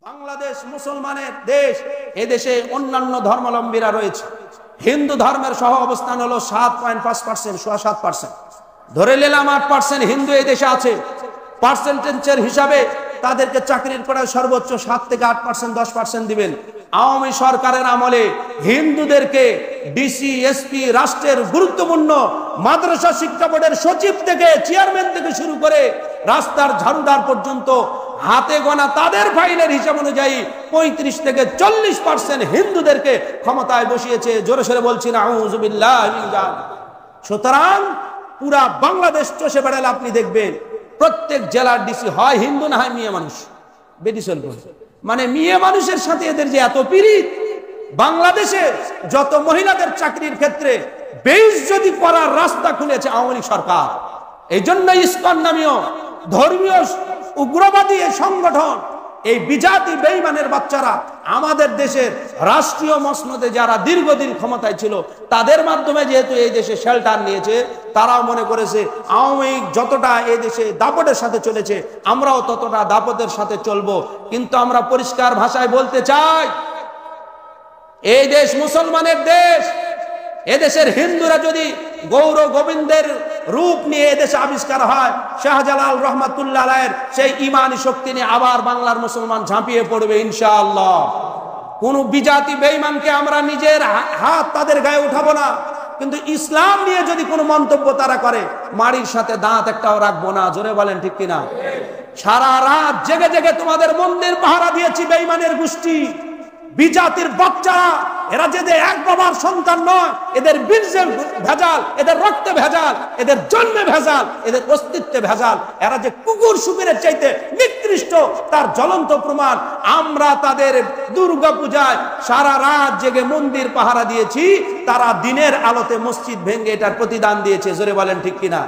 বাংলাদেশ মুসলমানের দেশ। এদেশে অন্যান্য ধর্মাবলম্বীরা রয়েছে। হিন্দু ধর্মের সহ অবস্থান হলো 7.5%, 7%। ধরে নিলাম 8% হিন্দু এই দেশে আছে। পার্সেন্টেজের হিসাবে তাদেরকে চাকরির করায় সর্বোচ্চ 7 থেকে 8%, 10% দিবেন। আওয়ামী সরকারের আমলে হিন্দুদেরকে ডিসি, এসপি, রাষ্ট্রের গুরুত্বপূর্ণ মাদ্রাসা শিক্ষা বোর্ডের সচিব থেকে চেয়ারম্যান থেকে শুরু করে রাস্তার ঝাড়ুদার পর্যন্ত হাতে গোনা তাদের ফাইলের হিসাব অনুযায়ী 35 থেকে 40% হিন্দুদেরকে ক্ষমতায় বসিয়েছে। জোরে সোরে বলছি না আউযুবিল্লাহি মিন যালিক। সুতরাং পুরা বাংলাদেশ চষে বেড়ালে আপনি দেখবেন প্রত্যেক জেলার ডিসি হয় হিন্দু না হয় মেয়ে মানুষ। বেডিসল মানে মেয়ে মানুষের সাথে এদের যে এত পীড়িত। বাংলাদেশে যত মহিলাদের চাকরির ক্ষেত্রে বেইজ্জতি করার রাস্তা খুলেছে আওয়ামী লীগ সরকার। এই জন্য ইসকন নামীয় ধর্মীয় উগ্রবাদী এই সংগঠন, এই বিজাতি বেঈমানের বাচ্চারা আমাদের দেশের রাষ্ট্রীয় মসনদে যারা দীর্ঘদিন ক্ষমতায় ছিল তাদের মাধ্যমে যেহেতু এই দেশে শেল্টার নিয়েছে, তারাও মনে করেছে আওয়ামী লীগ যতটা এই দেশে দাপটের সাথে চলেছে আমরাও ততটা দাপটের সাথে চলবো। কিন্তু আমরা পরিষ্কার ভাষায় বলতে চাই, এই দেশ মুসলমানের দেশ। এদেশের হিন্দুরা যদি গৌর গোবিন্দের রূপ নিয়ে এদেশে আবিষ্কার হয়, শাহজালাল রহমাতুল্লাহ আলাইহির সেই ইমানি শক্তি নিয়ে আবার বাংলার মুসলমান ঝাঁপিয়ে পড়বে ইনশাআল্লাহ। কোন বিজাতি বেঈমানকে আমরা নিজের হাত তাদের গায়ে উঠাবো না। কিন্তু ইসলাম নিয়ে যদি কোনো মন্তব্য তারা করে মাড়ির সাথে দাঁত একটাও রাখবো না। জোরে বলেন ঠিক কিনা? সারা রাত জেগে জেগে তোমাদের মন্দির পাহারা দিয়েছি বেঈমানের গোষ্ঠী, বিজাতির বাচ্চারা। এরা যে এক বাবার সন্তান নয়, এদের বীর্যে ভেজাল, এদের রক্তে ভেজাল, এদের জন্মে ভেজাল, এদের অস্তিত্বে ভেজাল। এরা যে কুকুর শুকুরের চাইতে নিকৃষ্ট তার জ্বলন্ত প্রমাণ। আমরা তাদের দুর্গা পূজায় সারা রাত জেগে মন্দির পাহারা দিয়েছি, তারা দিনের আলোতে মসজিদ ভেঙে এটার প্রতিদান দিয়েছে। জোরে বলেন ঠিক কিনা?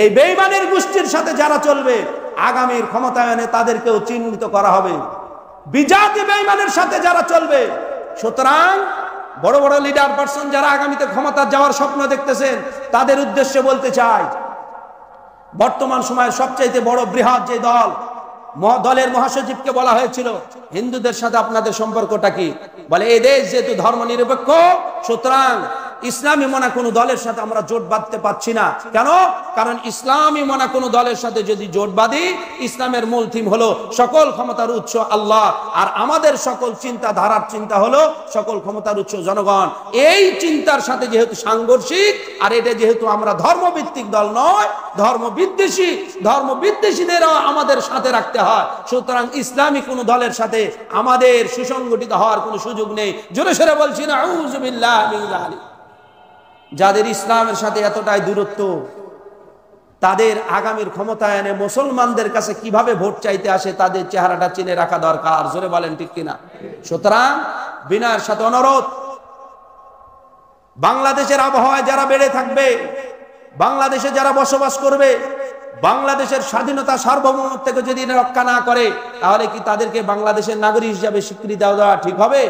এই বেঈমানের গোষ্ঠীর সাথে যারা চলবে আগামীর ক্ষমতায়নে তাদেরকেও চিহ্নিত করা হবে, বিজাতি বেঈমানের সাথে যারা চলবে। সুতরাং বড় বড় লিডার পারসন যারা আগামীতে ক্ষমতা যাওয়ার স্বপ্ন দেখতেছেন তাদের উদ্দেশ্যে বলতে চাই, বর্তমান সময়ের সবচাইতে বড় বৃহৎ যে দলের মহাসচিবকে বলা হয়েছিল হিন্দুদের সাথে আপনাদের সম্পর্কটা কি? বলে এই দেশ যেহেতু ধর্ম নিরপেক্ষ, সুতরাং ইসলামী মনা কোনো দলের সাথে আমরা জোট বাঁধতে পারছি না। কেন? কারণ ইসলামী মনা কোনো দলের সাথে যদি জোট বাঁধি, ইসলামের মূল থিম হলো সকল ক্ষমতার উৎস আল্লাহ, আর আমাদের সকল চিন্তাধারার চিন্তা হলো সকল ক্ষমতার উৎস জনগণ। এই চিন্তার সাথে যেহেতু সাংঘর্ষিক, আর এটা যেহেতু আমরা ধর্মভিত্তিক দল নয়, ধর্মবিদ্বেষীদেরও আমাদের সাথে রাখতে হয়। সুতরাং ইসলামী কোনো দলের সাথে আমাদের সুসংগঠিত হওয়ার কোনো সুযোগ নেই। জোরে সোরে বলছি না আউযুবিল্লাহি মিন যালিক। যাদের ইসলামের সাথে এতটাই দূরত্ব, তাদের আগামীর ক্ষমতায়নে মুসলমানদের কাছে কিভাবে ভোট চাইতে আসে তাদের চেহারাটা চিনে রাখা দরকার। জোরে বলেন ঠিক কিনা? সুতরাং বিনয়ের সাথে অনুরোধ, বাংলাদেশের আবহাওয়ায় যারা বেড়ে থাকবে, বাংলাদেশে যারা বসবাস করবে, বাংলাদেশের স্বাধীনতা সার্বভৌমত্ব থেকে যদি রক্ষা না করে, তাহলে কি তাদেরকে বাংলাদেশের নাগরিক হিসাবে স্বীকৃতি দেওয়া ঠিক হবে?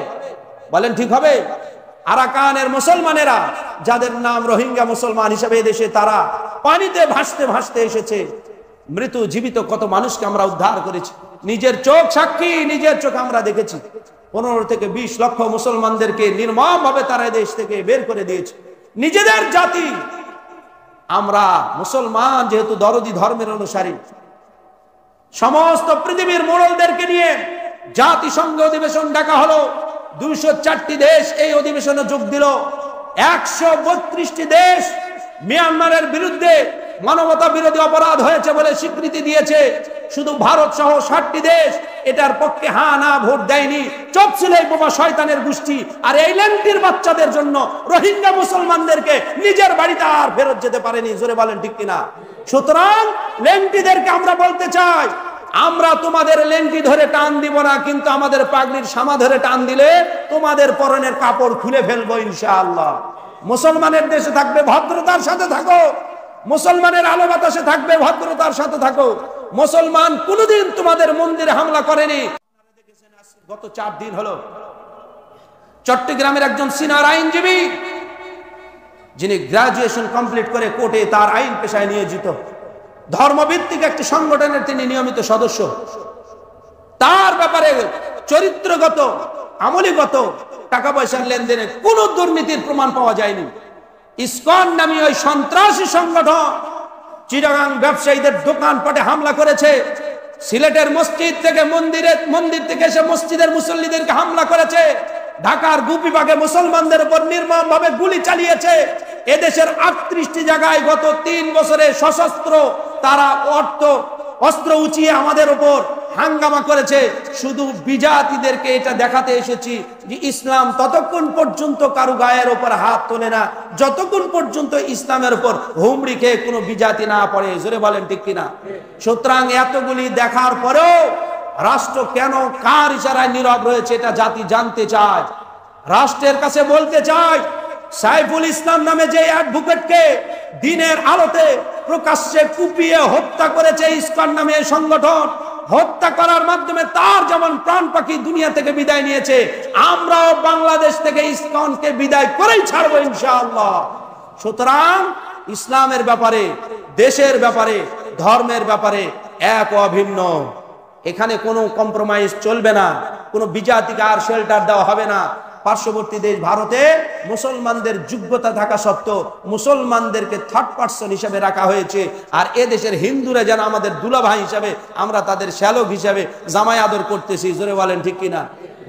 বলেন ঠিক হবে? আরাকানের মুসলমানেরা যাদের নাম রোহিঙ্গা মুসলমান হিসেবে দেশে, তারা পানিতে ভাসতে ভাসতে এসেছে। মৃত জীবিত কত মানুষকে আমরা উদ্ধার করেছি, নিজের চোখ সাক্ষী, নিজের চোখ আমরা দেখেছি। 15 থেকে 20 লক্ষ মুসলমানদেরকে নির্মমভাবে তারা দেশ থেকে বের করে দিয়েছে। নিজেদের জাতি, আমরা মুসলমান যেহেতু দরদি ধর্মের অনুসারী, সমস্ত পৃথিবীর মোড়লদেরকে নিয়ে জাতিসংঘ অধিবেশন ডাকা হলো। 204টি দেশ এই অধিবেশনে যোগ দিল। 132টি দেশ মিয়ানমারের বিরুদ্ধে মানবতা বিরোধী অপরাধ হয়েছে বলে স্বীকৃতি দিয়েছে। শুধু ভারত সহ 60টি দেশ এটার পক্ষে হা না ভোট দেয়নি। চুপ ছিল এই বোমা শয়তানের গোষ্ঠী। আর এই ল্যাংটির বাচ্চাদের জন্য রোহিঙ্গা মুসলমানদেরকে নিজের বাড়িতে আর ফেরত যেতে পারেনি। জোরে বলেন ঠিক কিনা? সুতরাং ল্যাংটিদেরকে আমরা বলতে চাই, আমরা তোমাদের লেংটি ধরে টান দিব না, কিন্তু আমাদের পাগড়ির সামা ধরে টান দিলে তোমাদের পরনের কাপড় খুলে ফেলবো ইনশাআল্লাহ। মুসলমানের দেশে থাকবে ভদ্রতার সাথে থাকো, মুসলমানের আলো বাতাসে থাকবে ভদ্রতার সাথে থাকো। মুসলমান কোনদিন তোমাদের মন্দিরে হামলা করেনি। গত 4 দিন হলো চট্টগ্রামের একজন সিনিয়র আইনজীবী, যিনি গ্রাজুয়েশন কমপ্লিট করে কোর্টে তার আইন পেশায় নিয়োজিত, ধর্মভিত্তিক একটি সংগঠনের তিনি নিয়মিত সদস্য, তার ব্যাপারে চরিত্রগত আমলিগত টাকা পয়সার লেনদেনে কোনো দুর্নীতির প্রমাণ পাওয়া যায়নি। ইসকন নামী ওই সন্ত্রাসী সংগঠন চিটাগাং ব্যবসায়ীদের দোকানপাটে হামলা করেছে, সিলেটের মসজিদ থেকে মন্দির থেকে এসে মসজিদের মুসল্লিদেরকে হামলা করেছে, ঢাকার গুপিবাগে মুসলমানদের উপর নির্মমভাবে গুলি চালিয়েছে। এদেশের 38টি জায়গায় গত 3 বছরে সশস্ত্র তারা অস্ত্র উঁচিয়ে আমাদের উপর হাঙ্গামা করেছে। শুধু বিজাতিদেরকে এটা দেখাতে এসেছি যে ইসলাম ততক্ষণ পর্যন্ত কারো গায়ের উপর হাত তোলে না যতক্ষণ পর্যন্ত ইসলামের উপর হুমড়ি খেয়ে কোনো বিজাতি না পড়ে। জোরে বলেন ঠিক কিনা? সুতরাং এতগুলি দেখার পরেও রাষ্ট্র কেন কার ইশারায় নীরব রয়েছে এটা জাতি জানতে চায়। রাষ্ট্রের কাছে বলতে চায়, সাইফুল ইসলাম নামে যে অ্যাডভোকেটকে দিনের আলোতে প্রকাশ্যে কুপিয়ে হত্যা করেছে ইসকন নামে সংগঠন, হত্যা করার মাধ্যমে তার যেমন প্রাণ পাখি দুনিয়া থেকে বিদায় নিয়েছে, আমরাও বাংলাদেশ থেকে ইসকনকে বিদায় করেই ছাড়বো ইনশাআল্লাহ। সুতরাং ইসলামের ব্যাপারে, দেশের ব্যাপারে, ধর্মের ব্যাপারে এক অভিন্ন। এখানে কোনো কম্প্রোমাইজ চলবে না, কোনো বিজাতিকে আর শেল্টার দেওয়া হবে না। পার্শ্ববর্তী দেশ ভারতে মুসলমানদের যোগ্যতা থাকা সত্ত্বেও মুসলমানদেরকে থার্ড পার্সন হিসেবে রাখা হয়েছে, আর এ দেশের হিন্দুরা যেন আমাদের দুলাভাই হিসাবে, আমরা তাদের শ্যালক হিসাবে জামাই আদর করতেছি। জোরে বলেন ঠিক কিনা?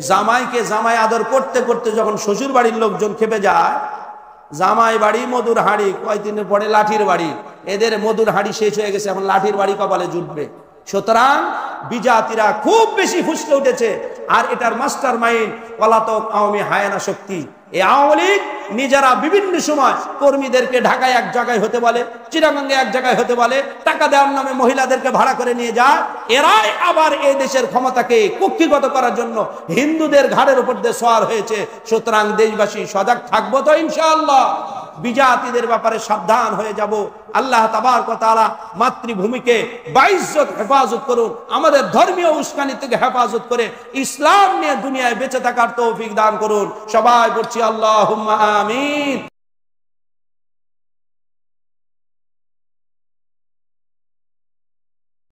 জামাইকে জামাই আদর করতে করতে যখন শ্বশুর বাড়ির লোকজন খেপে যায়, জামাই বাড়ি মধুর হাঁড়ি, কয়েকদিনের পরে লাঠির বাড়ি, এদের মধুর হাঁড়ি শেষ হয়ে গেছে, এখন লাঠির বাড়ি কপালে জুটবে। সুতরাং বিজাতিরা খুব বেশি ফুসকে উঠেছে, আর এটার মাস্টার মাইন্ড পলাতক আওয়ামী হায়ানা শক্তি। এই আওয়ামী লীগ নিজেরা বিভিন্ন সময় কর্মীদেরকে ঢাকায় এক জায়গায় হতে বলে, চিটাগাঙ্গে এক জায়গায় হতে বলে, টাকা দেওয়ার নামে মহিলাদেরকে ভাড়া করে নিয়ে যায়। এরাই আবার এই দেশের ক্ষমতাকে কুক্ষিগত করার জন্য হিন্দুদের ঘাড়ের উপর দিয়ে সওয়ার হয়েছে। সুতরাং দেশবাসী সজাগ থাকবো তো ইনশাআল্লাহ। বিজাতিদের ব্যাপারে সাবধান হয়ে যাব। আল্লাহ তাবারক ওয়া তাআলা মাতৃভূমিকে বাইজ্জত হেফাজত করুন, আমাদের ধর্মীয় উস্কানি থেকে হেফাজত করে ইসলাম নিয়ে দুনিয়ায় বেঁচে থাকার তৌফিক দান করুন। সবাই বলছি আল্লাহুম্মা আমিন।